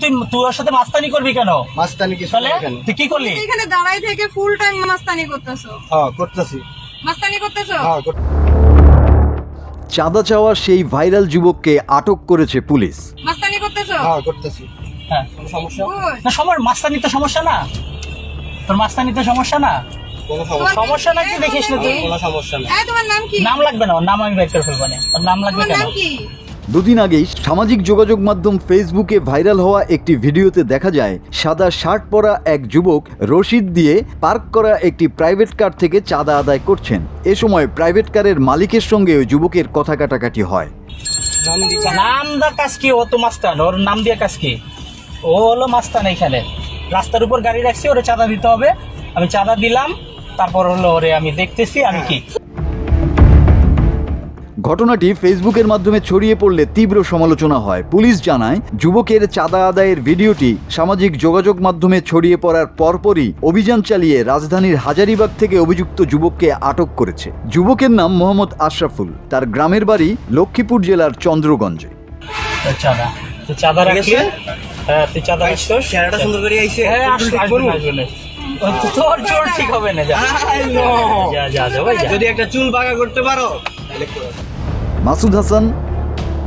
তুই ওর সাথে মাস্তানি করবি কেন? মাস্তানি কি তাহলে তুই কি করলি? এখানে দাঁড়াই থেকে ফুল টাইম মাস্তানি করতেছো? হ্যাঁ করতেছি। মাস্তানি করতেছো? হ্যাঁ চাঁদা চাওয়া সেই ভাইরাল যুবককে আটক করেছে পুলিশ। মাস্তানি করতেছো? হ্যাঁ করতেছি। হ্যাঁ কোনো সমস্যা? Good. না সবার মাস্তানি তো সমস্যা না, তোর মাস্তানি তো সমস্যা না। কোনো তোমার সমস্যা নাকি কি- দেখিস না তুই? কোনো সমস্যা না। তোমার নাম কি? নাম লাগবে না, ওর নাম আমি বের করে ফেলবো না। ওর নাম লাগবে তোমার কেন? নাম কি? দুদিন আগেই সামাজিক যোগাযোগ মাধ্যম ফেসবুকে ভাইরাল হওয়া একটি ভিডিওতে দেখা যায় সাদা শার্ট পরা এক যুবক রশিদ দিয়ে পার্ক করা একটি প্রাইভেট কার থেকে চাঁদা আদায় করছেন। এ সময় প্রাইভেট কারের মালিকের সঙ্গে ওই যুবকের কথা কাটাকাটি হয়। নাম দা কাজ কি? ও তো মাস্তান, ওর নাম দিয়ে কাজ কি? ও হলো মাস্তান। এখানে রাস্তার উপর গাড়ি রাখছি, ওরে চাঁদা দিতে হবে, আমি চাঁদা দিলাম, তারপর হলো ওরে আমি দেখতেছি আমি কি। ঘটনাটি ফেসবুকের মাধ্যমে ছড়িয়ে পড়লে তীব্র সমালোচনা হয়। পুলিশ জানায় যুবকের চাঁদা আদায়ের ভিডিওটি সামাজিক যোগাযোগ মাধ্যমে ছড়িয়ে পড়ার পরপরই অভিযান চালিয়ে রাজধানীর হাজারীবাগ থেকে অভিযুক্ত যুবককে আটক করেছে। যুবকের নাম মোহাম্মদ আশরাফুল, তার গ্রামের বাড়ি লক্ষ্মীপুর জেলার চন্দ্রগঞ্জে। চাঁদা তুই চাঁদা রাখলি? হ্যাঁ তুই চাঁদা রাখছিস। চেহারাটা সুন্দর করে আইছে। হ্যাঁ আসবে। তোর জোর ঠিক হবে না, যা যা ভাই যা। যদি একটা চুল বাঁকা করতে পারো তাহলে মাসুদ হাসান,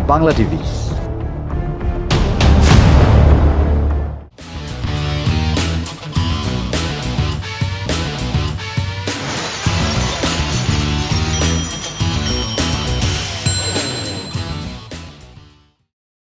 বাংলা টিভি।